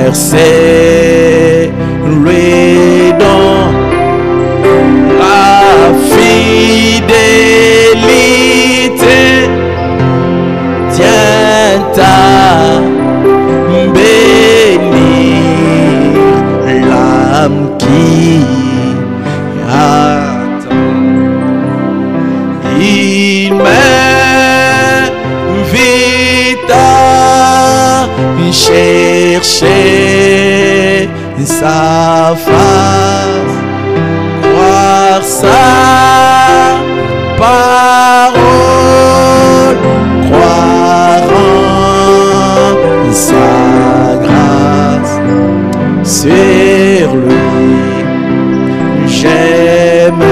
versez lui dans la fidélité. Tiens ta bénir l'âme qui attend. Il m'invite à chercher sa face, croire sa parole, croire en sa grâce. Sur lui j'aime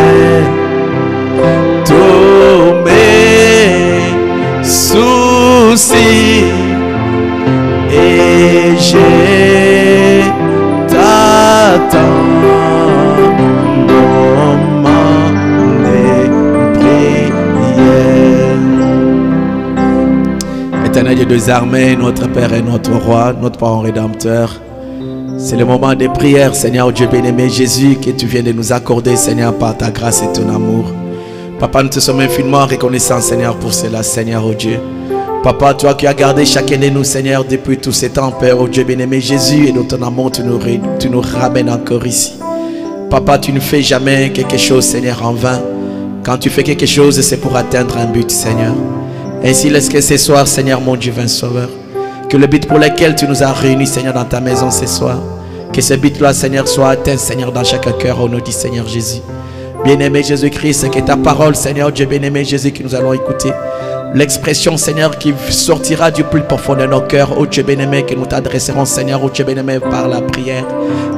tous mes soucis et j'ai t'attends moment des prières. Éternel Dieu des armées, notre Père et notre Roi, notre Parent Rédempteur, c'est le moment des prières, Seigneur Dieu bien-aimé Jésus, que tu viens de nous accorder, Seigneur, par ta grâce et ton amour. Papa, nous te sommes infiniment reconnaissants, Seigneur, pour cela, Seigneur, oh Dieu. Papa, toi qui as gardé chacun de nous, Seigneur, depuis tous ces temps, Père, oh Dieu bien-aimé Jésus, et dans ton amour, tu nous ramènes encore ici. Papa, tu ne fais jamais quelque chose, Seigneur, en vain. Quand tu fais quelque chose, c'est pour atteindre un but, Seigneur. Ainsi, laisse que ce soir, Seigneur, mon divin Sauveur, que le but pour lequel tu nous as réunis, Seigneur, dans ta maison ce soir, que ce but-là, Seigneur, soit atteint, Seigneur, dans chaque cœur, au nom du Seigneur Jésus. Bien-aimé Jésus-Christ, que ta parole, Seigneur Dieu bien-aimé Jésus, que nous allons écouter, l'expression, Seigneur, qui sortira du plus profond de nos cœurs, oh Dieu bien-aimé, que nous t'adresserons, Seigneur, oh Dieu bien-aimé, par la prière.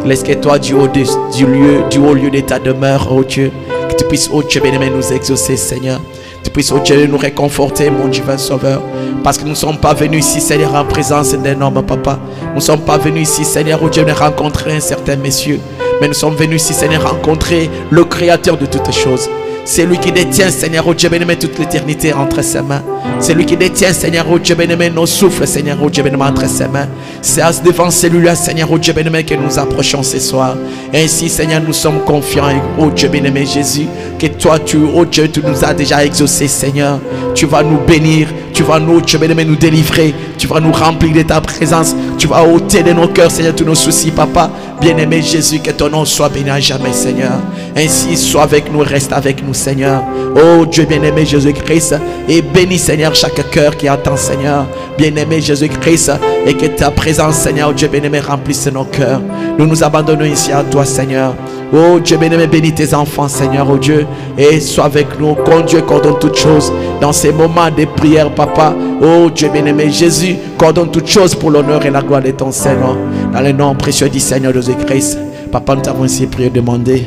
Laisse que toi, du haut lieu de ta demeure, oh Dieu, que tu puisses, oh Dieu bien-aimé, nous exaucer, Seigneur. Tu puisses, oh Dieu, nous réconforter, mon divin Sauveur. Parce que nous ne sommes pas venus ici, Seigneur, en présence d'un homme, Papa. Nous ne sommes pas venus ici, Seigneur, oh Dieu, de rencontrer un certain monsieur. Mais nous sommes venus ici, Seigneur, rencontrer le Créateur de toutes choses. C'est lui qui détient, Seigneur, oh Dieu bien-aimé, toute l'éternité entre ses mains. C'est lui qui détient, Seigneur, oh Dieu bien-aimé, nos souffles, Seigneur, oh Dieu bien-aimé, entre ses mains. C'est devant celui-là, Seigneur, oh Dieu bien-aimé, que nous approchons ce soir. Ainsi, Seigneur, nous sommes confiants, oh Dieu bien-aimé Jésus, que toi, oh Dieu, tu nous as déjà exaucés, Seigneur. Tu vas nous bénir, tu vas nous, Dieu bien-aimé, nous délivrer, tu vas nous remplir de ta présence, tu vas ôter de nos cœurs, Seigneur, tous nos soucis, Papa. Bien-aimé Jésus, que ton nom soit béni à jamais, Seigneur. Ainsi, sois avec nous, reste avec nous, Seigneur. Oh Dieu bien-aimé Jésus-Christ, et bénis, Seigneur, chaque cœur qui attend, Seigneur. Bien-aimé Jésus-Christ, et que ta présence, Seigneur, Dieu bien-aimé, remplisse nos cœurs. Nous nous abandonnons ici à toi, Seigneur. Oh Dieu bien-aimé, bénis tes enfants, Seigneur, oh Dieu, et sois avec nous, con Dieu, coordonne toutes choses dans ces moments de prière, Papa. Oh Dieu bien-aimé Jésus, coordonne toutes choses pour l'honneur et la gloire de ton Seigneur. Dans le nom précieux du Seigneur Jésus-Christ, Papa, nous t'avons ainsi prié, demandé.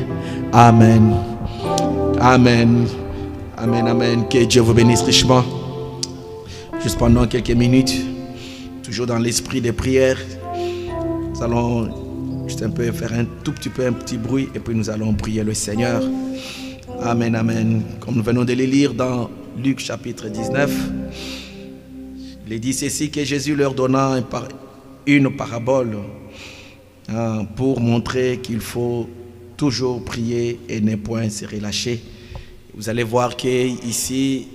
Amen. Amen. Amen, amen. Que Dieu vous bénisse richement. Juste pendant quelques minutes, toujours dans l'esprit des prières, nous allons juste un peu faire un petit bruit et puis nous allons prier le Seigneur. Amen, amen. Comme nous venons de le lire dans Luc chapitre 19, il est dit ceci, que Jésus leur donna une parabole pour montrer qu'il faut toujours prier et ne point se relâcher. Vous allez voir qu'ici,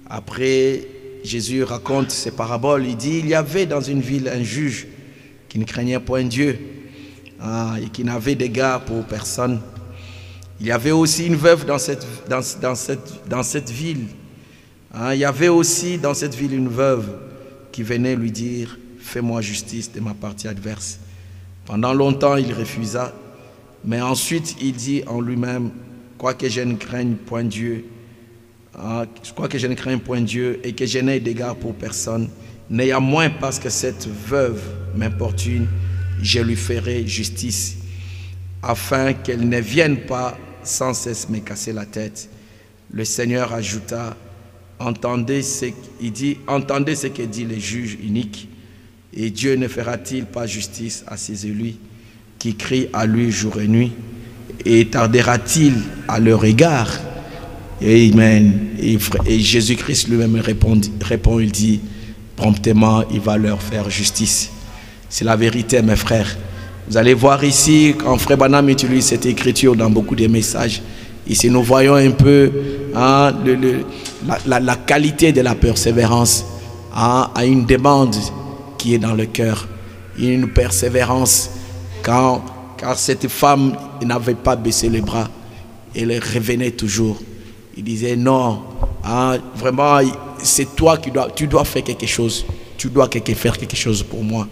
après Jésus raconte ces paraboles, il dit, il y avait dans une ville un juge qui ne craignait point Dieu et qui n'avait d'égard pour personne. Il y avait aussi une veuve dans cette ville. Il y avait aussi dans cette ville une veuve qui venait lui dire, fais-moi justice de ma partie adverse. Pendant longtemps, il refusa, mais ensuite il dit en lui-même, quoique je ne craigne point Dieu, et que je n'ai d'égard pour personne, néanmoins parce que cette veuve m'importune, je lui ferai justice, afin qu'elle ne vienne pas sans cesse me casser la tête. Le Seigneur ajouta, entendez ce que dit le juge unique, et Dieu ne fera-t-il pas justice à ses élus qui crient à lui jour et nuit, et tardera-t-il à leur égard? Amen. Et Jésus-Christ lui-même répond, il dit, promptement il va leur faire justice. C'est la vérité, mes frères. Vous allez voir ici, quand Frère Branham utilise cette écriture dans beaucoup de messages, ici nous voyons un peu hein, la qualité de la persévérance hein, à une demande qui est dans le cœur. Une persévérance car cette femme n'avait pas baissé les bras. Elle revenait toujours. Il disait non, hein, vraiment c'est toi qui tu dois faire quelque chose. Tu dois faire quelque chose pour moi.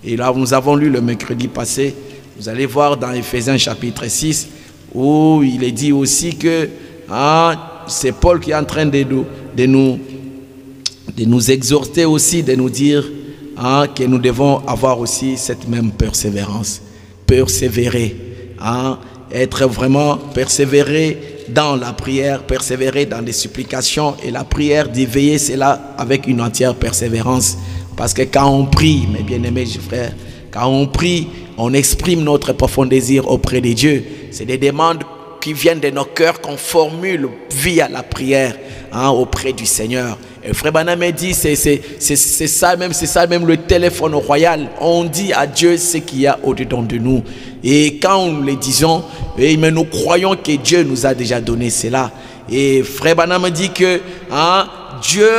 Et là nous avons lu le mercredi passé, vous allez voir dans Éphésiens chapitre 6, où il est dit aussi que hein, c'est Paul qui est en train de nous exhorter aussi, de nous dire hein, que nous devons avoir aussi cette même persévérance. Persévérer, hein, être vraiment persévérer dans la prière, persévérer dans les supplications et la prière d'éveiller cela avec une entière persévérance. Parce que quand on prie, mes bien-aimés frères, quand on prie, on exprime notre profond désir auprès de Dieu. C'est des demandes qui viennent de nos cœurs qu'on formule via la prière hein, auprès du Seigneur. Et Frère Branham dit, c'est ça même le téléphone royal. On dit à Dieu ce qu'il y a au-dedans de nous. Et quand nous le disons, mais nous croyons que Dieu nous a déjà donné cela. Et Frère Branham dit que hein, Dieu,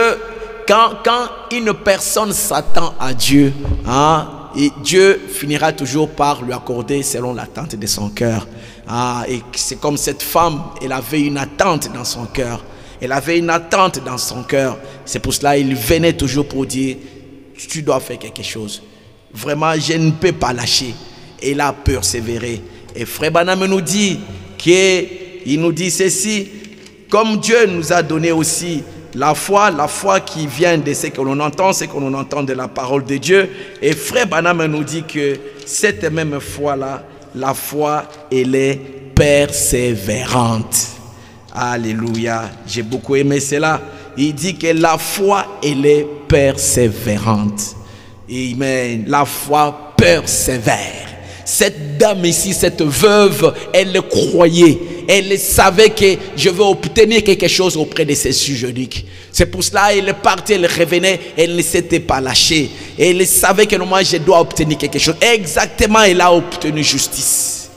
quand une personne s'attend à Dieu, hein, et Dieu finira toujours par lui accorder selon l'attente de son cœur. Ah, et c'est comme cette femme, elle avait une attente dans son cœur. Elle avait une attente dans son cœur. C'est pour cela qu'il venait toujours pour dire, tu dois faire quelque chose. Vraiment, je ne peux pas lâcher. Et il a persévéré. Et Frère Branham nous dit qu'il nous dit ceci, comme Dieu nous a donné aussi la foi qui vient de ce que l'on entend, ce que l'on entend de la parole de Dieu. Et Frère Branham nous dit que cette même foi-là, la foi, elle est persévérante. Alléluia. J'ai beaucoup aimé cela. Il dit que la foi, elle est persévérante. Amen. La foi persévère. Cette dame ici, cette veuve, elle le croyait. Elle savait que je vais obtenir quelque chose auprès de ces sujets uniques. C'est pour cela qu'elle partait, elle revenait, elle ne s'était pas lâchée. Et elle savait que moi, je dois obtenir quelque chose. Exactement, elle a obtenu justice.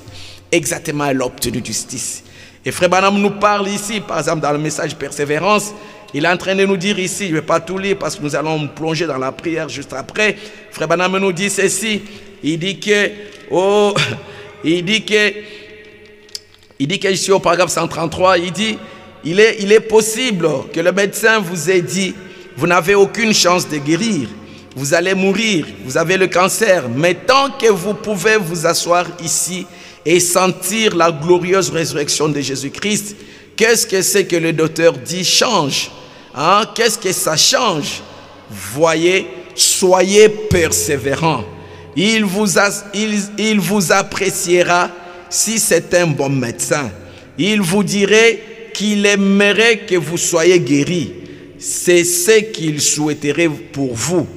Exactement, elle a obtenu justice. Et Frère Branham nous parle ici, par exemple, dans le message persévérance, il est en train de nous dire ici, je ne vais pas tout lire parce que nous allons plonger dans la prière juste après. Frère Branham nous dit ceci, il dit que ici au paragraphe 133, il dit, il est possible que le médecin vous ait dit, vous n'avez aucune chance de guérir, vous allez mourir, vous avez le cancer, mais tant que vous pouvez vous asseoir ici et sentir la glorieuse résurrection de Jésus-Christ, qu'est-ce que c'est que le docteur dit change? Hein? Qu'est-ce que ça change? Voyez, soyez persévérants. Il vous appréciera si c'est un bon médecin. Il vous dirait qu'il aimerait que vous soyez guéris. C'est ce qu'il souhaiterait pour vous.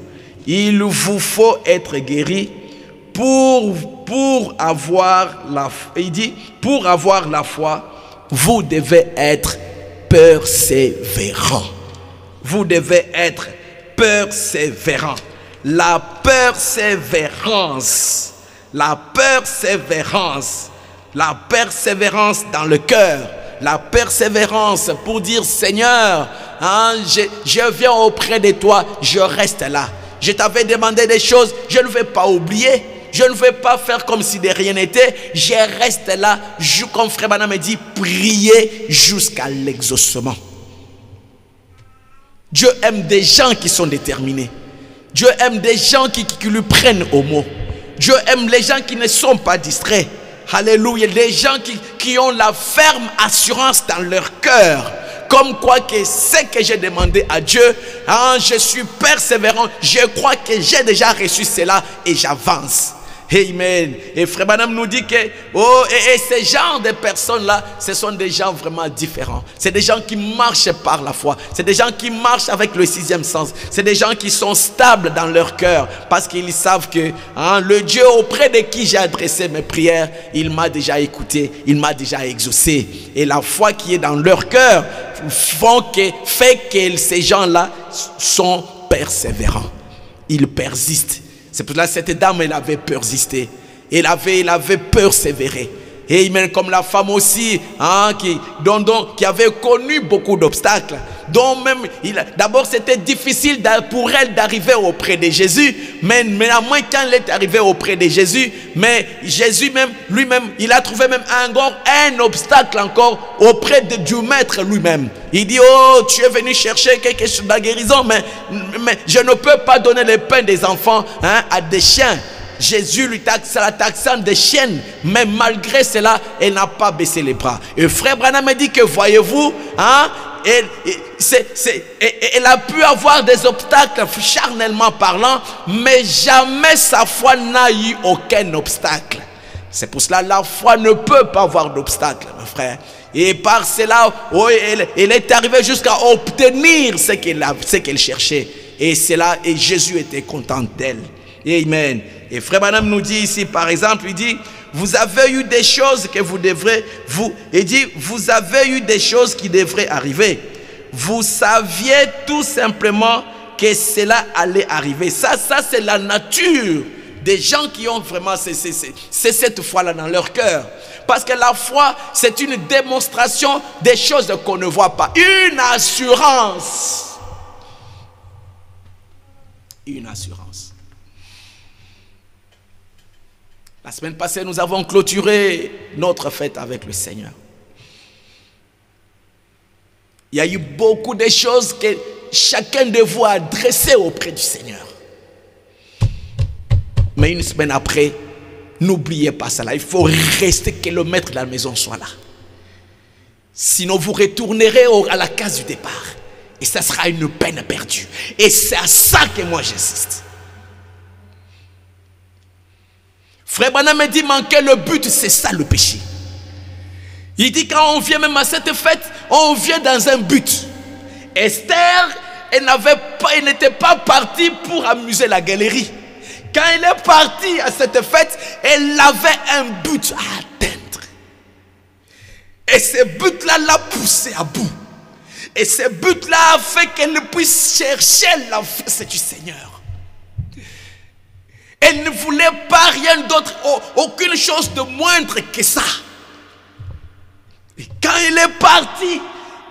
Il vous faut être guéri pour avoir la foi. Il dit, pour avoir la foi, vous devez être persévérant. Vous devez être persévérant. La persévérance dans le cœur, la persévérance pour dire Seigneur, hein, je viens auprès de toi, je reste là. Je t'avais demandé des choses, je ne vais pas oublier, je ne vais pas faire comme si de rien n'était, je reste là, comme Frère Branham me dit, prier jusqu'à l'exaucement. Dieu aime des gens qui sont déterminés. Dieu aime des gens qui lui prennent au mot. Dieu aime les gens qui ne sont pas distraits. Alléluia. Des gens qui ont la ferme assurance dans leur cœur. Comme quoi que ce que j'ai demandé à Dieu, hein, je suis persévérant. Je crois que j'ai déjà reçu cela et j'avance. Amen. Et Frère Branham nous dit que ces genres de personnes-là, ce sont des gens vraiment différents. C'est des gens qui marchent par la foi. C'est des gens qui marchent avec le sixième sens. C'est des gens qui sont stables dans leur cœur parce qu'ils savent que hein, le Dieu auprès de qui j'ai adressé mes prières, il m'a déjà écouté, il m'a déjà exaucé. Et la foi qui est dans leur cœur fait que ces gens-là sont persévérant. Il persiste. C'est pour cela que cette dame, elle avait persisté. Elle avait persévéré. Et même comme la femme aussi, hein, qui avait connu beaucoup d'obstacles. Donc même, d'abord c'était difficile pour elle d'arriver auprès de Jésus. Mais néanmoins, quand elle est arrivée auprès de Jésus, mais Jésus même, lui-même, il a trouvé même un obstacle encore auprès du maître lui-même. Il dit, oh, tu es venu chercher quelque chose de la guérison, mais je ne peux pas donner le pain des enfants, hein, à des chiens. Jésus lui la taxant des chiennes, mais malgré cela, elle n'a pas baissé les bras. Et frère Branham me dit que, voyez-vous, hein, elle a pu avoir des obstacles charnellement parlant, mais jamais sa foi n'a eu aucun obstacle. C'est pour cela que la foi ne peut pas avoir d'obstacle, mon frère. Et par cela, oh, elle est arrivée jusqu'à obtenir ce qu'elle cherchait. Et Jésus était content d'elle. Amen. Et frère Branham nous dit ici, par exemple, il dit, vous avez eu des choses que vous avez eu des choses qui devraient arriver. Vous saviez tout simplement que cela allait arriver. Ça c'est la nature des gens qui ont vraiment c'est cette foi-là dans leur cœur. Parce que la foi, c'est une démonstration des choses qu'on ne voit pas. Une assurance. Une assurance. La semaine passée, nous avons clôturé notre fête avec le Seigneur. Il y a eu beaucoup de choses que chacun de vous a adressées auprès du Seigneur. Mais une semaine après, n'oubliez pas cela. Il faut rester que le maître de la maison soit là. Sinon, vous retournerez à la case du départ. Et ça sera une peine perdue. Et c'est à ça que moi j'insiste. Frère Branham me dit, manquer le but, c'est ça le péché. Il dit, quand on vient même à cette fête, on vient dans un but. Esther, elle n'était pas partie pour amuser la galerie. Quand elle est partie à cette fête, elle avait un but à atteindre. Et ce but-là l'a poussée à bout. Et ce but-là a fait qu'elle puisse chercher la face du Seigneur. Elle ne voulait pas rien d'autre, aucune chose de moindre que ça. Et quand elle est partie,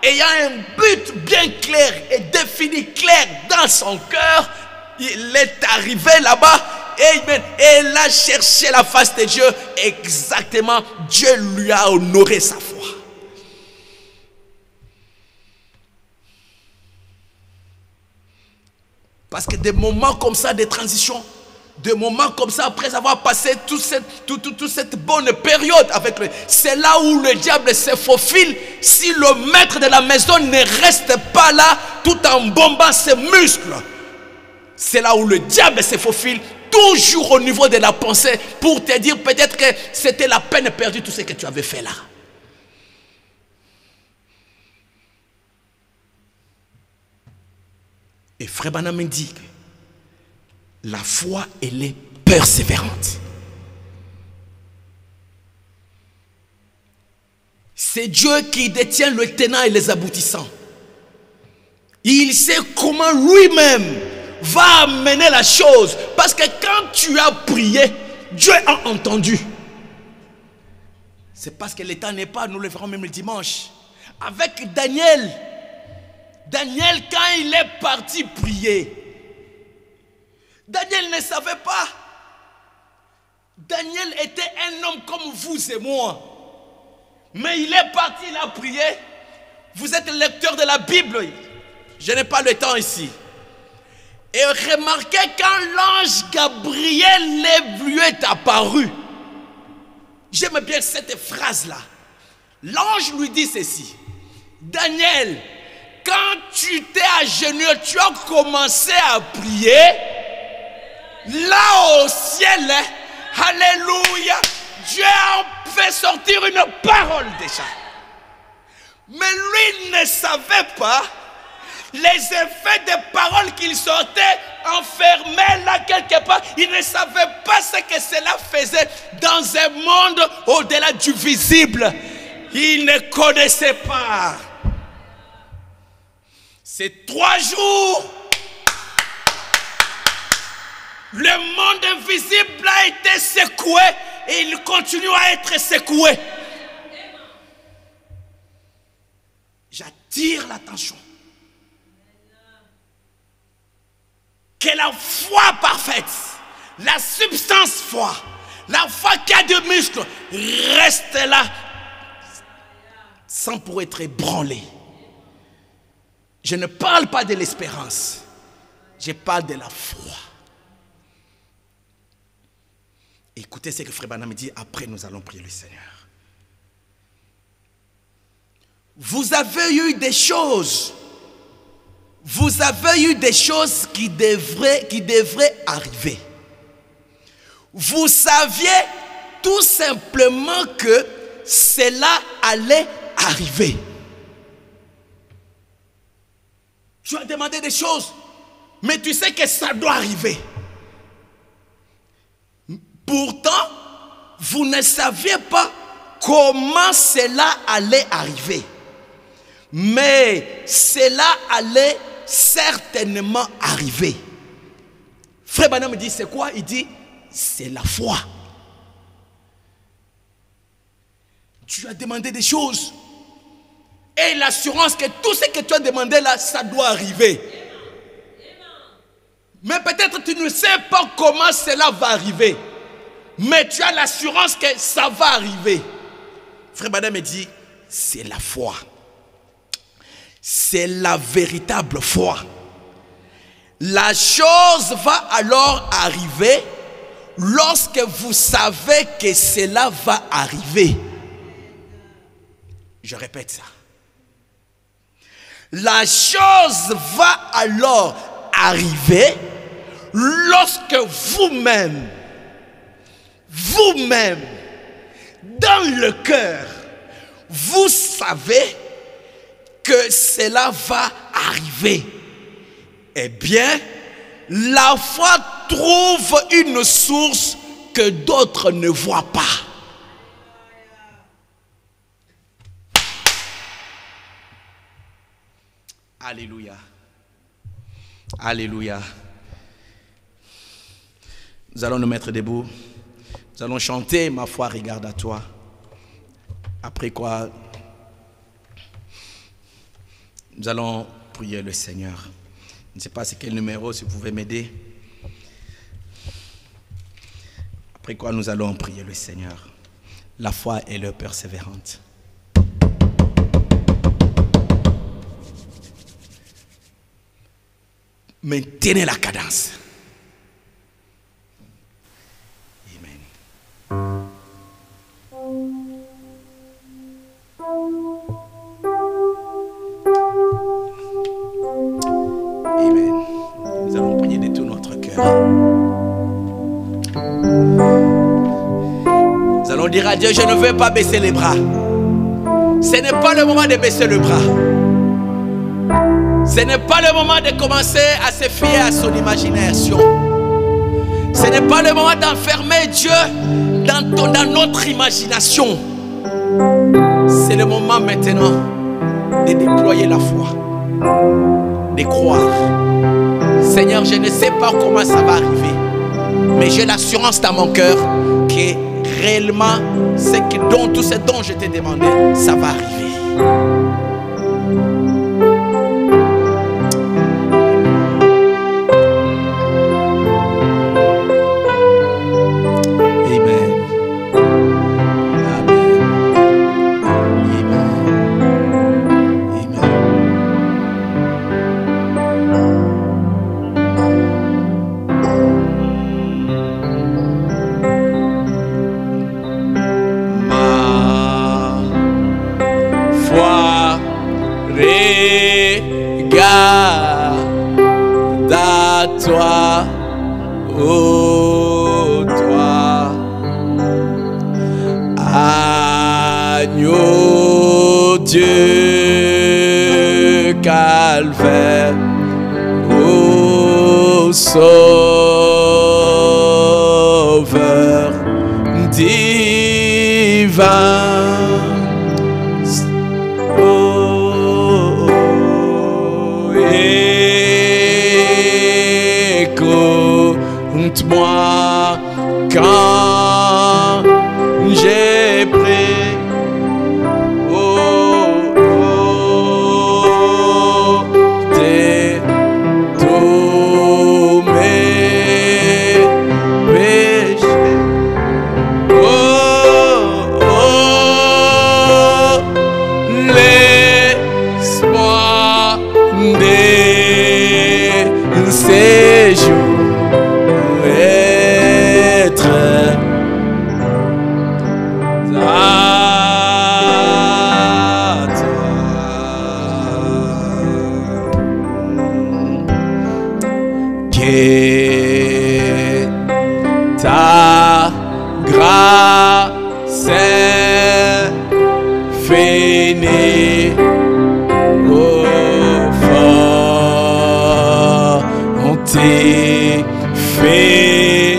ayant un but bien clair et défini clair dans son cœur, il est arrivé là-bas et elle a cherché la face de Dieu. Exactement, Dieu lui a honoré sa foi. Parce que des moments comme ça, des transitions, des moments comme ça, après avoir passé toute cette bonne période avec lui, c'est là où le diable se faufile. Si le maître de la maison ne reste pas là, tout en bombant ses muscles, c'est là où le diable se faufile, toujours au niveau de la pensée, pour te dire peut-être que c'était la peine perdue tout ce que tu avais fait là. Et frère Branham me dit que la foi, elle est persévérante. C'est Dieu qui détient le tenant et les aboutissants. Il sait comment lui-même va amener la chose. Parce que quand tu as prié, Dieu a entendu. C'est parce que le temps n'est pas, nous le verrons même le dimanche. Avec Daniel, quand il est parti prier, Daniel ne savait pas. Daniel était un homme comme vous et moi. Mais il est parti, il a prié. Vous êtes lecteur de la Bible. Je n'ai pas le temps ici. Et remarquez quand l'ange Gabriel lui est apparu. J'aime bien cette phrase-là. L'ange lui dit ceci. Daniel, quand tu t'es agenouillé, tu as commencé à prier. Là au ciel, alléluia, Dieu a fait sortir une parole déjà. Mais lui ne savait pas les effets des paroles qu'il sortait enfermées là quelque part. Il ne savait pas ce que cela faisait dans un monde au-delà du visible. Il ne connaissait pas. Ces 3 jours Le monde invisible a été secoué et il continue à être secoué. J'attire l'attention. Que la foi parfaite, la substance foi, la foi qui a des muscles, reste là sans pour être ébranlée. Je ne parle pas de l'espérance, je parle de la foi. Écoutez ce que Frère Branham me dit, après nous allons prier le Seigneur. Vous avez eu des choses. Vous avez eu des choses qui devraient arriver. Vous saviez tout simplement que cela allait arriver. Tu as demandé des choses, mais tu sais que ça doit arriver. Pourtant, vous ne saviez pas comment cela allait arriver. Mais cela allait certainement arriver. Frère Branham me dit, c'est quoi? Il dit, c'est la foi. Tu as demandé des choses. Et l'assurance que tout ce que tu as demandé là, ça doit arriver. Mais peut-être tu ne sais pas comment cela va arriver. Mais tu as l'assurance que ça va arriver. Frère Branham me dit, c'est la foi. C'est la véritable foi. La chose va alors arriver lorsque vous savez que cela va arriver. Je répète ça. La chose va alors arriver lorsque vous-même, dans le cœur, vous savez que cela va arriver. Eh bien, la foi trouve une source que d'autres ne voient pas. Alléluia. Alléluia. Nous allons nous mettre debout. Nous allons chanter « Ma foi regarde à toi ». Après quoi, nous allons prier le Seigneur. Je ne sais pas c'est quel numéro, si vous pouvez m'aider. Après quoi, nous allons prier le Seigneur. La foi est leur persévérante. Maintenez la cadence. Amen. Amen. Nous allons prier de tout notre cœur. Nous allons dire à Dieu, je ne veux pas baisser les bras. Ce n'est pas le moment de baisser le bras. Ce n'est pas le moment de commencer à se fier à son imagination. Ce n'est pas le moment d'enfermer Dieu dans notre imagination. C'est le moment maintenant de déployer la foi, de croire. Seigneur, je ne sais pas comment ça va arriver, mais j'ai l'assurance dans mon cœur que réellement, tout ce dont je t'ai demandé, ça va arriver. Toi, oh toi, agneau Dieu calvaire, oh sauveur divin. moi quand j'ai pris. Ta grâce est finie au fort, on t'y fait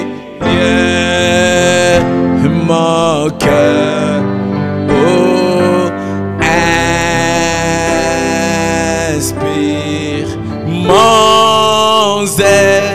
mon cœur, oh, inspire mon zèle.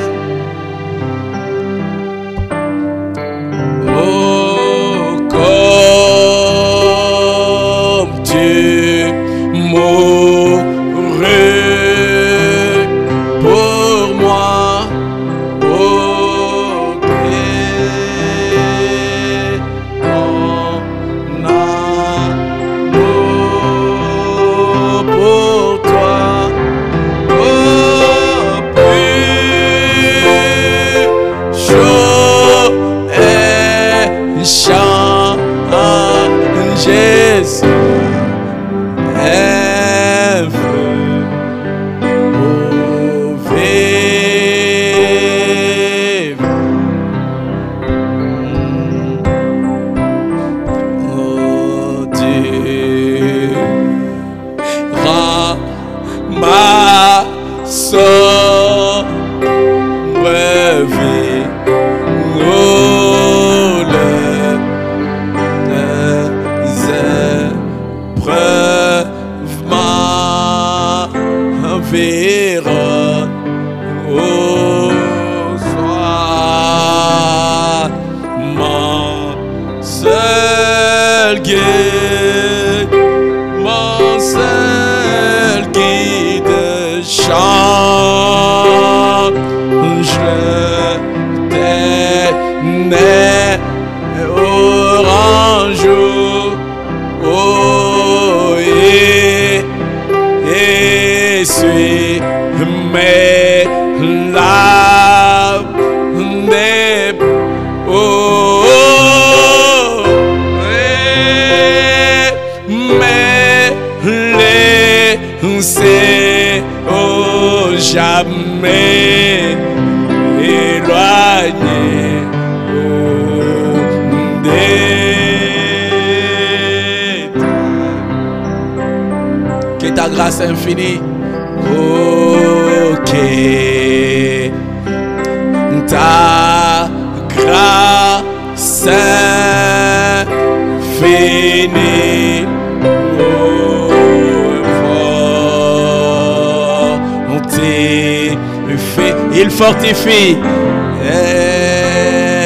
Jamais éloigné que ta grâce infinie, ok, ta grâce infinie. Il fortifie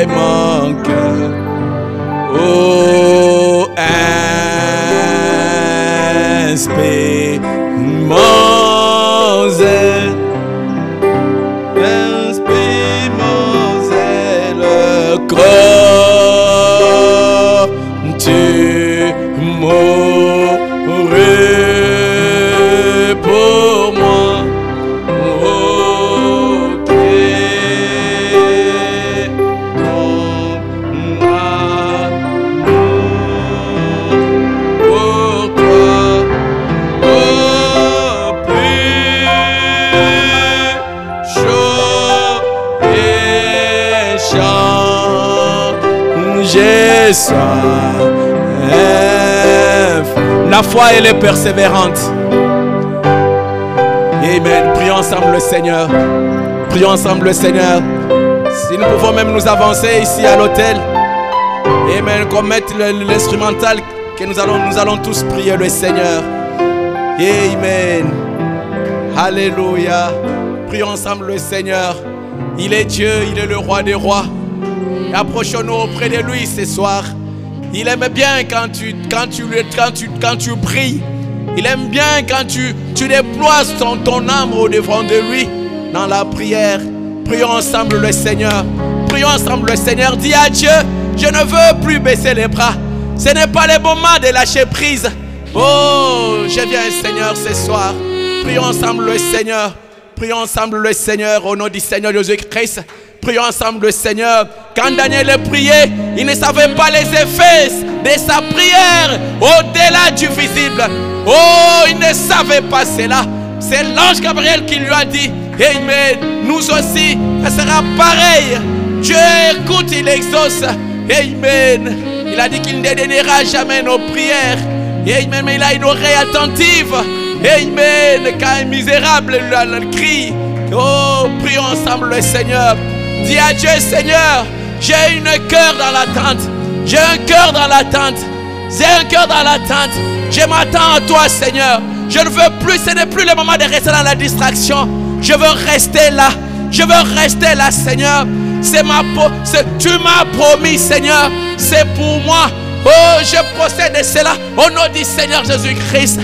mon cœur, oh, inspire mon zèle, inspire mon zèle, crois tu mourrais pour moi. La foi elle est persévérante. Amen. Prions ensemble le Seigneur. Prions ensemble le Seigneur. Si nous pouvons même nous avancer ici à l'autel. Amen. Qu'on mette l'instrumental que nous allons tous prier le Seigneur. Amen. Alléluia. Prions ensemble le Seigneur. Il est Dieu, il est le roi des rois. Et approchons-nous auprès de lui ce soir. Il aime bien quand tu pries. Il aime bien quand tu déploies ton âme au devant de lui dans la prière. Prions ensemble le Seigneur. Prions ensemble le Seigneur. Dis à Dieu, je ne veux plus baisser les bras. Ce n'est pas le moment de lâcher prise. Oh, je viens Seigneur ce soir. Prions ensemble le Seigneur. Prions ensemble le Seigneur au nom du Seigneur Jésus-Christ. Prions ensemble le Seigneur. Quand Daniel priait, il ne savait pas les effets de sa prière au-delà du visible. Oh, il ne savait pas cela. C'est l'ange Gabriel qui lui a dit, Amen, nous aussi, ça sera pareil. Dieu écoute, il exauce. Amen. Il a dit qu'il ne dédaignera jamais nos prières. Amen, mais il a une oreille attentive. Amen. Quand un misérable le crie. Oh, prions ensemble le Seigneur. Dis à Dieu, Seigneur, j'ai un cœur dans l'attente. J'ai un cœur dans l'attente. J'ai un cœur dans l'attente. Je m'attends à toi, Seigneur. Je ne veux plus, ce n'est plus le moment de rester dans la distraction. Je veux rester là. Je veux rester là, Seigneur. Tu m'as promis, Seigneur. C'est pour moi. Oh, je possède cela au nom du Seigneur Jésus-Christ.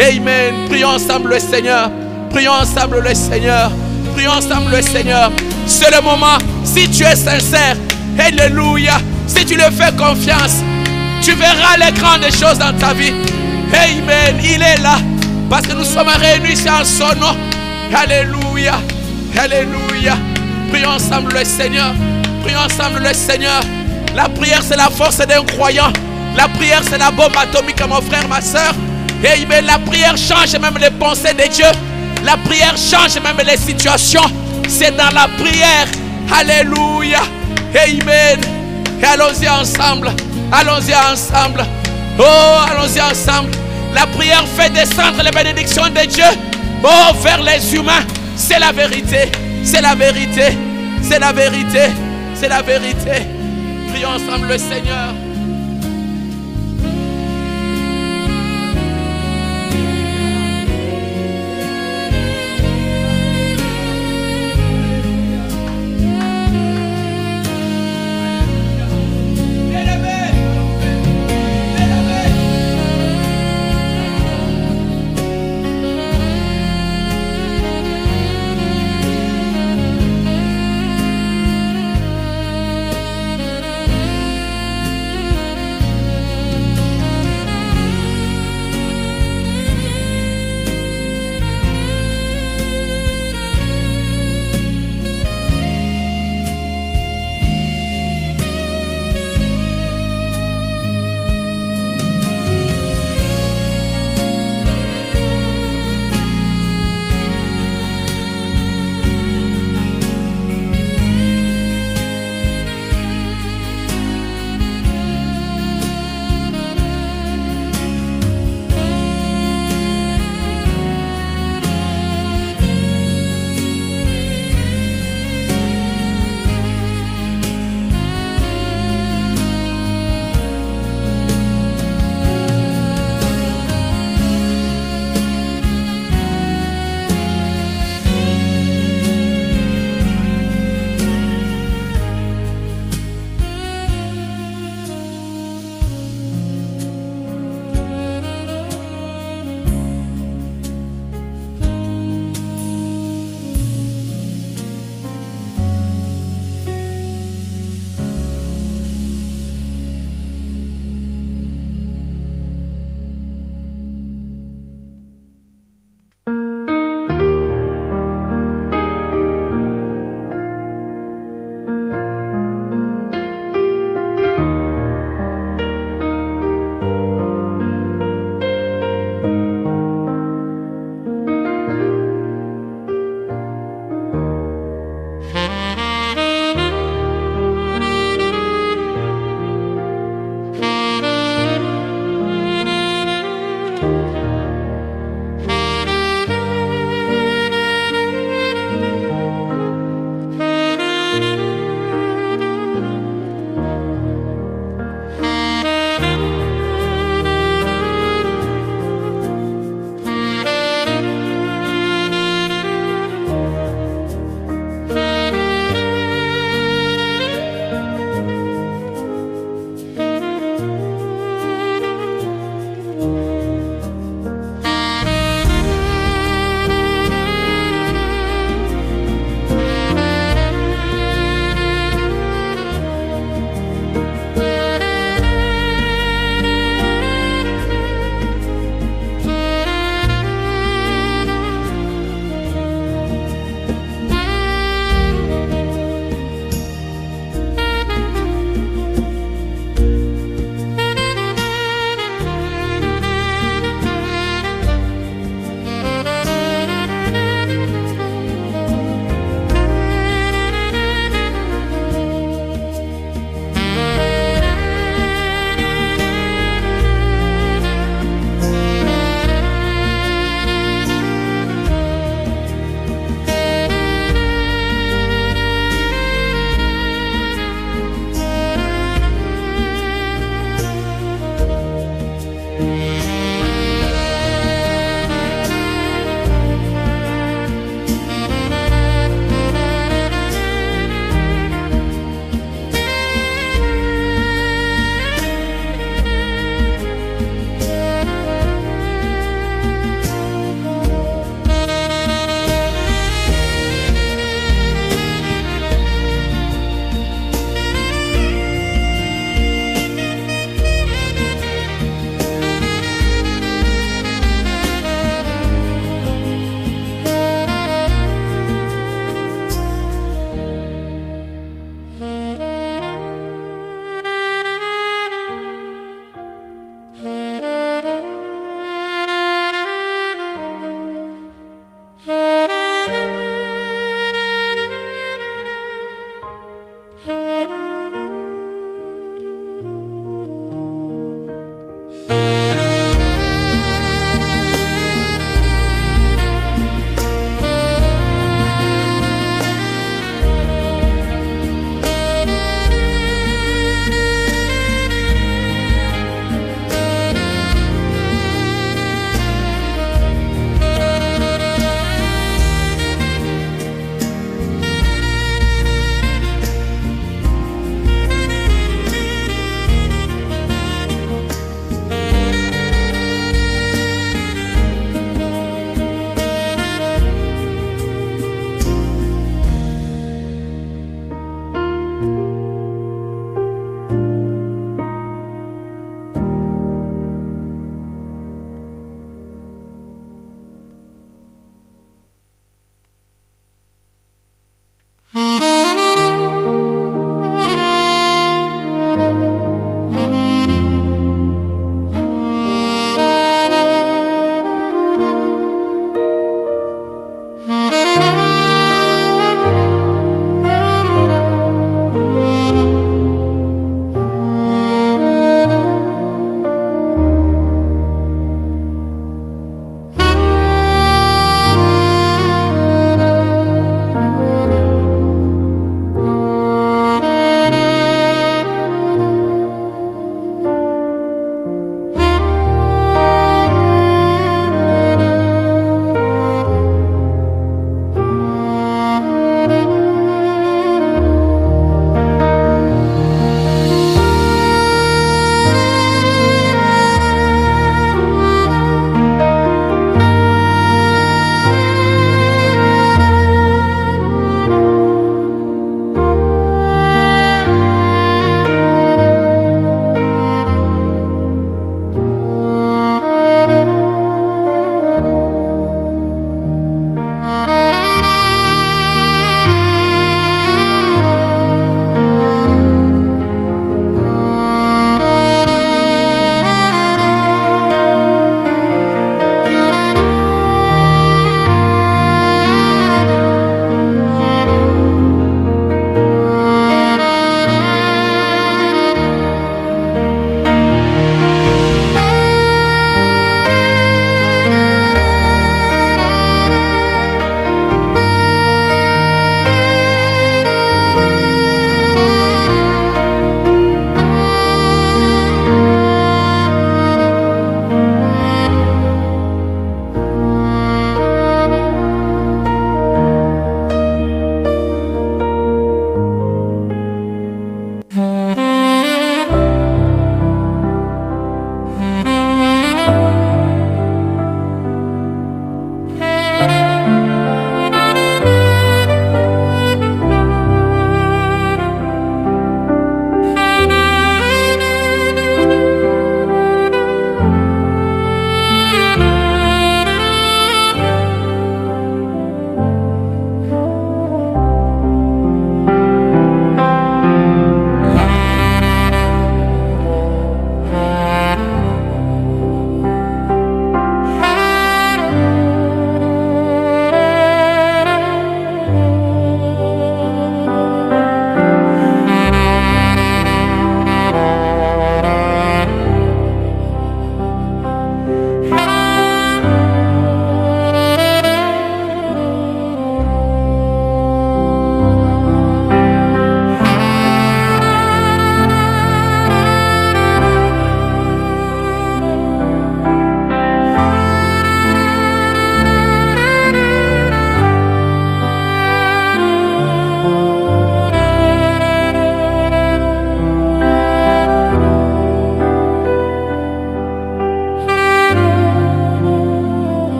Amen. Prions ensemble le Seigneur. Prions ensemble le Seigneur. Prions ensemble le Seigneur. C'est le moment. Si tu es sincère, alléluia. Si tu lui fais confiance, tu verras les grandes choses dans ta vie. Amen. Il est là. Parce que nous sommes réunis ici en son nom. Alléluia. Alléluia. Prions ensemble le Seigneur. Prions ensemble le Seigneur. La prière, c'est la force d'un croyant. La prière, c'est la bombe atomique, mon frère, ma soeur. Amen. La prière change même les pensées de Dieu. La prière change même les situations. C'est dans la prière. Alléluia. Amen. Et allons-y ensemble. Allons-y ensemble. Oh, allons-y ensemble. La prière fait descendre les bénédictions de Dieu. Oh, vers les humains. C'est la vérité. C'est la vérité. C'est la vérité. C'est la vérité. Prions ensemble le Seigneur.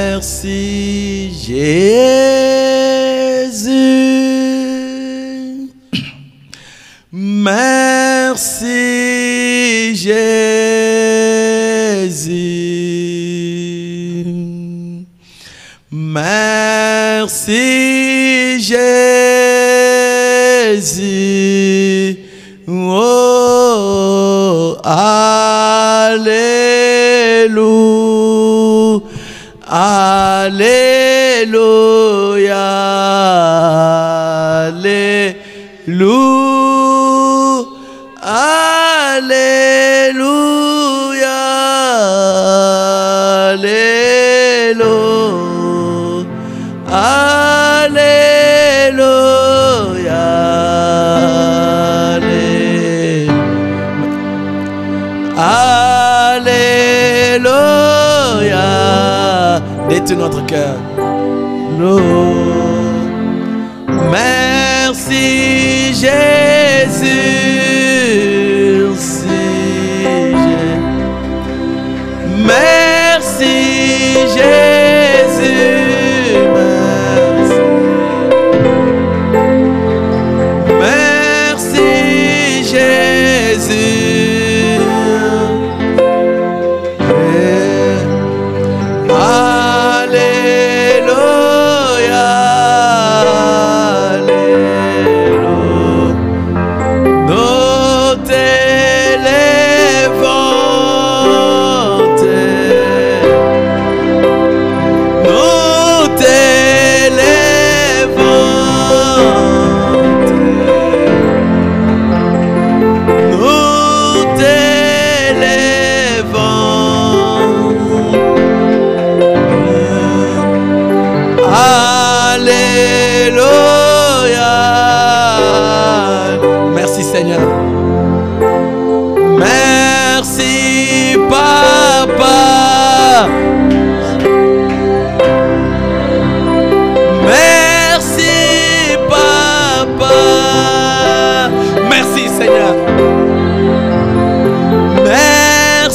Merci Jésus. Merci Jésus. Merci Jésus. Oh, alléluia. Alléluia. Alléluia. Alléluia. Alléluia. Détends notre cœur. Merci Jésus. Merci Jésus. Merci Jésus.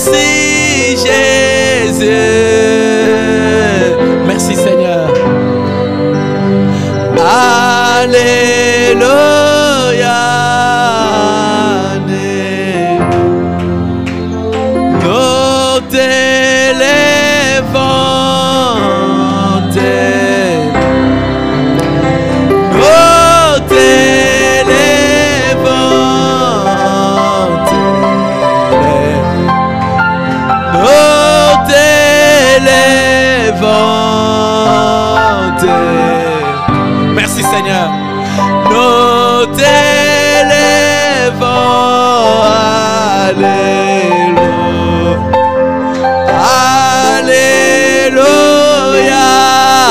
Merci Jésus. Merci Seigneur. Alléluia. Nous t'élèvons. Nous t'élèvons. Nous t'élèvons. Merci Seigneur. Nous t'élèvons. Alléluia. Alléluia. Alléluia.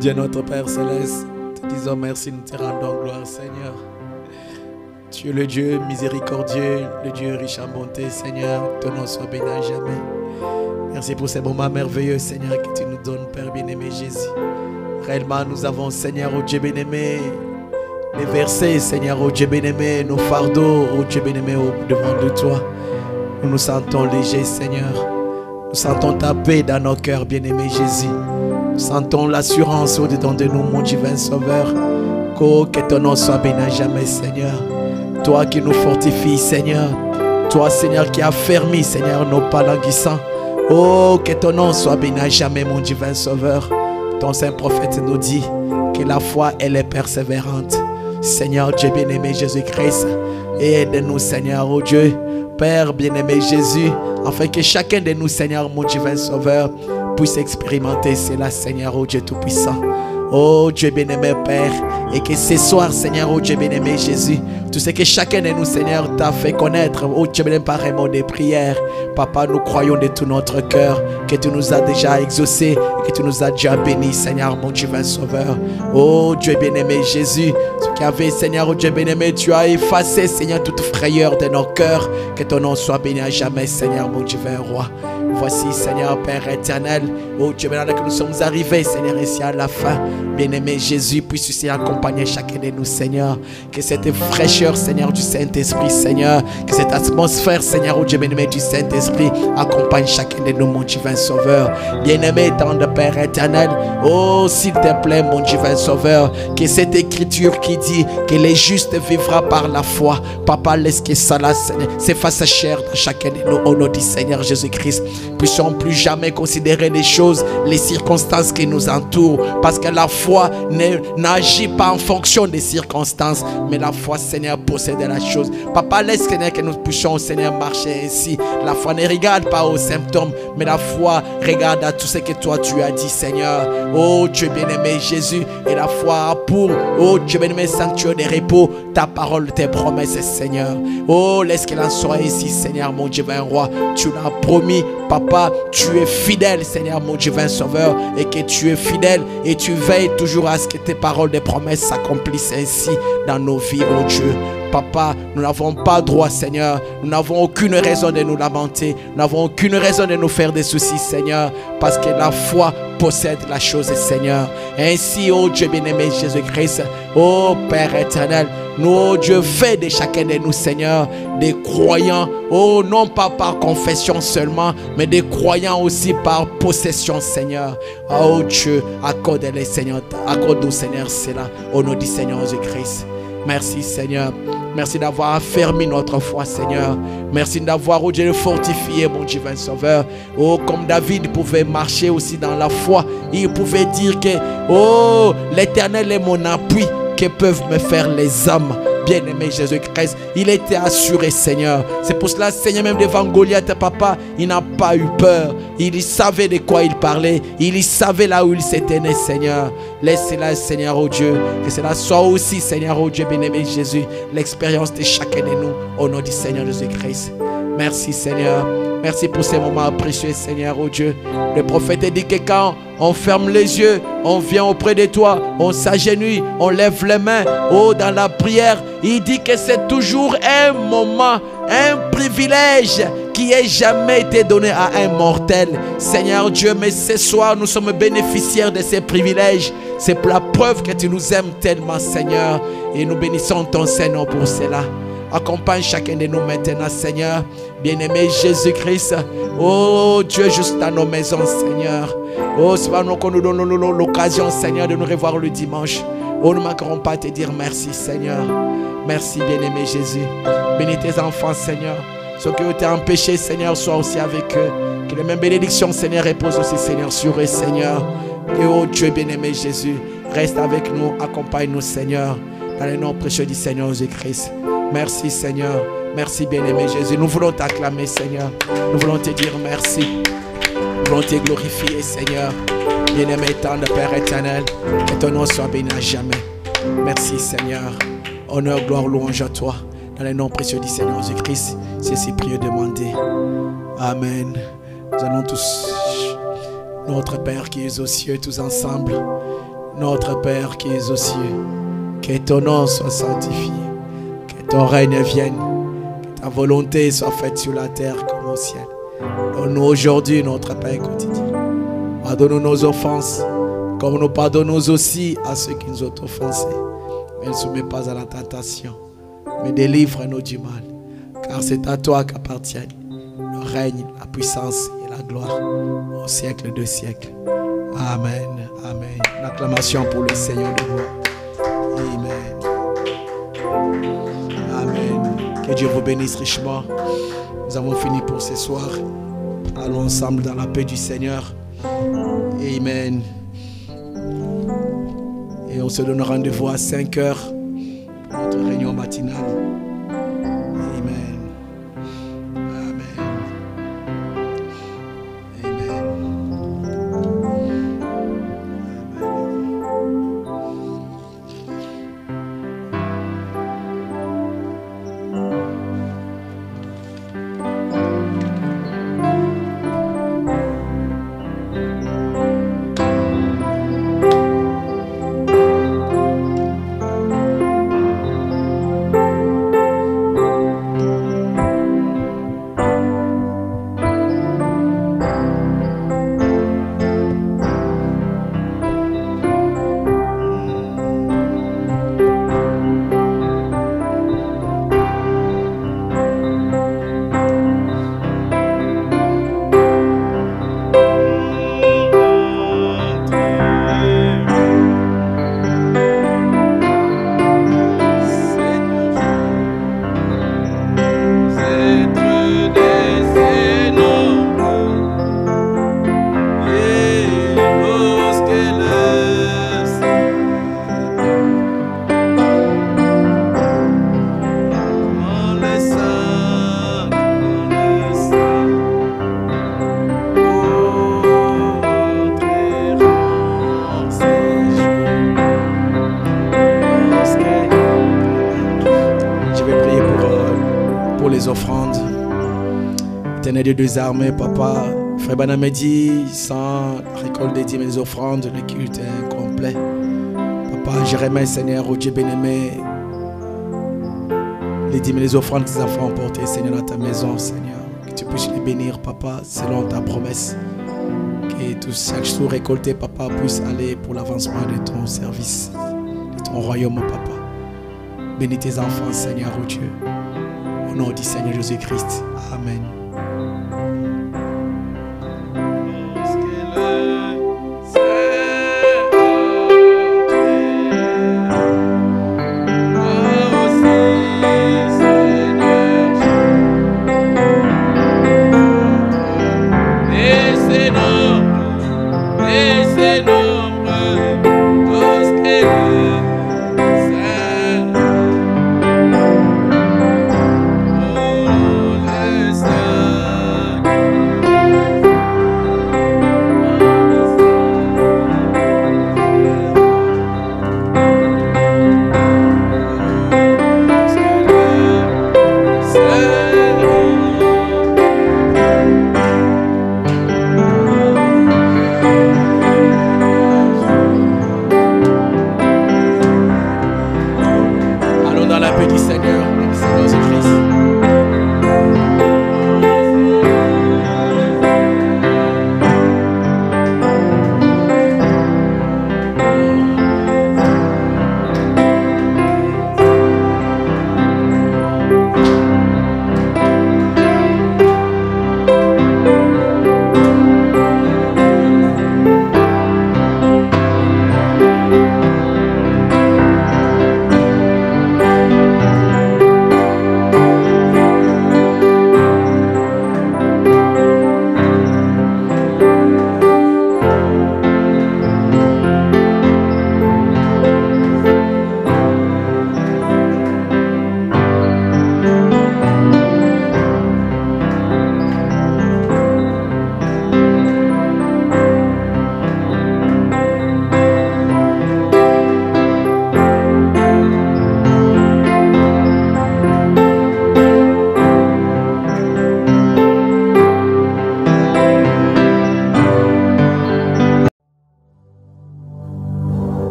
Dieu notre Père Céleste, te disons merci, nous te rendons gloire Seigneur. Tu es le Dieu miséricordieux, le Dieu riche en bonté Seigneur, que ton nom soit béni à jamais. Merci pour ces moments merveilleux Seigneur que tu nous donnes Père bien-aimé Jésus. Réellement nous avons Seigneur, oh Dieu bien-aimé, les versets Seigneur, oh Dieu bien-aimé, nos fardeaux, oh Dieu bien-aimé, devant de toi. Nous nous sentons légers Seigneur. Nous sentons ta paix dans nos cœurs bien-aimé Jésus. Nous sentons l'assurance au-dedans de nous, mon divin Sauveur. Que ton nom soit béni à jamais, Seigneur. Toi qui nous fortifies, Seigneur. Toi, Seigneur, qui affermis, Seigneur, nos pas languissants. Oh, que ton nom soit béni à jamais, mon divin Sauveur. Ton saint prophète nous dit que la foi, elle est persévérante. Seigneur, Dieu bien-aimé Jésus-Christ, aide-nous, Seigneur, oh Dieu. Père bien-aimé Jésus, afin que chacun de nous, Seigneur, mon divin Sauveur, puisse expérimenter cela, Seigneur, oh Dieu Tout-Puissant. Oh Dieu bien-aimé Père, et que ce soir, Seigneur, oh Dieu bien-aimé Jésus, tout ce que chacun de nous, Seigneur, t'a fait connaître, oh Dieu bien-aimé, par un mot de prière, Papa, nous croyons de tout notre cœur que tu nous as déjà exaucés et que tu nous as déjà bénis, Seigneur, mon divin Sauveur. Oh Dieu bien-aimé Jésus, ce qui avait, Seigneur, oh Dieu bien-aimé, tu as effacé, Seigneur, toute frayeur de nos cœurs, que ton nom soit béni à jamais, Seigneur, mon divin Roi. Voici, Seigneur, Père éternel, oh Dieu, maintenant que nous sommes arrivés, Seigneur, ici à la fin, bien-aimé Jésus, puisse aussi accompagner chacun de nous, Seigneur. Que cette fraîcheur, Seigneur, du Saint-Esprit, Seigneur, que cette atmosphère, Seigneur, oh Dieu, bien-aimé du Saint-Esprit, accompagne chacun de nous, mon divin Sauveur. Bien-aimé, tendre Père éternel, oh, s'il te plaît, mon divin Sauveur, que cette écriture qui dit que les justes vivra par la foi, Papa, laisse que cela s'efface cher dans chacun de nous, au nom du Seigneur Jésus-Christ. Puissions plus jamais considérer les choses choses, les circonstances qui nous entourent. Parce que la foi n'agit pas en fonction des circonstances, mais la foi, Seigneur, possède la chose. Papa, laisse, Seigneur, que nous puissions, Seigneur, marcher ainsi. La foi ne regarde pas aux symptômes, mais la foi regarde à tout ce que toi tu as dit, Seigneur. Oh Dieu bien-aimé Jésus, et la foi a pour, oh Dieu bien-aimé, sanctuaire de repos, ta parole, tes promesses, Seigneur. Oh, laisse qu'elle en soit ici, Seigneur, mon divin roi. Tu l'as promis, Papa, tu es fidèle, Seigneur, mon divin sauveur, et que tu es fidèle et tu veilles toujours à ce que tes paroles, des promesses s'accomplissent ainsi dans nos vies, oh Dieu. Papa, nous n'avons pas droit, Seigneur. Nous n'avons aucune raison de nous lamenter. Nous n'avons aucune raison de nous faire des soucis, Seigneur. Parce que la foi possède la chose, Seigneur. Ainsi, oh Dieu bien-aimé Jésus-Christ, oh Père éternel, nous, oh Dieu, fais de chacun de nous, Seigneur, des croyants, oh non pas par confession seulement, mais des croyants aussi par possession, Seigneur. Oh Dieu, accorde-les, Seigneur, accorde-nous, Seigneur, cela, au nom du Seigneur Jésus-Christ. Merci, Seigneur. Merci d'avoir affermi notre foi, Seigneur. Merci d'avoir, oh Dieu, fortifié, mon divin sauveur. Oh, comme David pouvait marcher aussi dans la foi. Il pouvait dire que, oh, l'Éternel est mon appui. Que peuvent me faire les hommes? Bien-aimé Jésus-Christ, il était assuré, Seigneur. C'est pour cela, Seigneur, même devant Goliath, Papa, il n'a pas eu peur. Il savait de quoi il parlait. Il savait là où il s'était né, Seigneur. Laisse-la, Seigneur, oh Dieu. Que cela soit aussi, Seigneur, oh Dieu, bien-aimé Jésus, l'expérience de chacun de nous, au nom du Seigneur Jésus-Christ. Merci, Seigneur. Merci pour ces moments précieux, Seigneur, oh Dieu. Le prophète dit que quand on ferme les yeux, on vient auprès de toi, on s'agenouille, on lève les mains, oh, dans la prière. Il dit que c'est toujours un moment, un privilège qui n'ait jamais été donné à un mortel. Seigneur Dieu, mais ce soir, nous sommes bénéficiaires de ces privilèges. C'est pour la preuve que tu nous aimes tellement, Seigneur. Et nous bénissons ton Seigneur pour cela. Accompagne chacun de nous maintenant, Seigneur. Bien-aimé Jésus-Christ. Oh Dieu, juste dans nos maisons, Seigneur. Oh, c'est pas nous qu'on nous donne l'occasion, Seigneur, de nous revoir le dimanche. Oh, nous ne manquerons pas à te dire merci, Seigneur. Merci, bien-aimé Jésus. Bénis tes enfants, Seigneur. Ceux qui ont été empêchés, Seigneur, soient aussi avec eux. Que les mêmes bénédictions, Seigneur, reposent aussi, Seigneur, sur eux, Seigneur. Et oh Dieu, bien-aimé Jésus, reste avec nous, accompagne-nous, Seigneur. Dans le nom précieux du Seigneur Jésus-Christ. Merci, Seigneur. Merci, bien-aimé Jésus. Nous voulons t'acclamer, Seigneur. Nous voulons te dire merci. Nous voulons te glorifier, Seigneur. Bien-aimé tendre Père éternel, que ton nom soit béni à jamais. Merci, Seigneur. Honneur, gloire, louange à toi. Dans le nom précieux du Seigneur Jésus-Christ, c'est si prié demander. Amen. Nous allons tous, notre Père qui est aux cieux, tous ensemble. Notre Père qui est aux cieux, que ton nom soit sanctifié. Ton règne vienne, que ta volonté soit faite sur la terre comme au ciel. Donne-nous aujourd'hui notre pain quotidien. Pardonne-nous nos offenses, comme nous pardonnons aussi à ceux qui nous ont offensés. Mais ne soumets pas à la tentation, mais délivre-nous du mal. Car c'est à toi qu'appartiennent le règne, la puissance et la gloire au siècle de siècles. Amen. Amen. L'acclamation pour le Seigneur de gloire. Amen. Amen. Que Dieu vous bénisse richement. Nous avons fini pour ce soir. Allons ensemble dans la paix du Seigneur. Amen. Et on se donne rendez-vous à 5 h pour notre réunion matinale. Amen. Amen. offrandes. Éternel Dieu des armées, papa, Frère Banamedi, sans récolte des dîmes et des offrandes, le culte est incomplet. Papa, je remets, Seigneur, au Dieu bien-aimé, les dîmes et les offrandes que tes enfants ont portées, Seigneur, dans ta maison, Seigneur. Que tu puisses les bénir, papa, selon ta promesse. Que tout chaque jour récolté, papa, puisse aller pour l'avancement de ton service, de ton royaume, papa. Bénis tes enfants, Seigneur, oh Dieu. Au nom du Seigneur Jésus-Christ. Amen.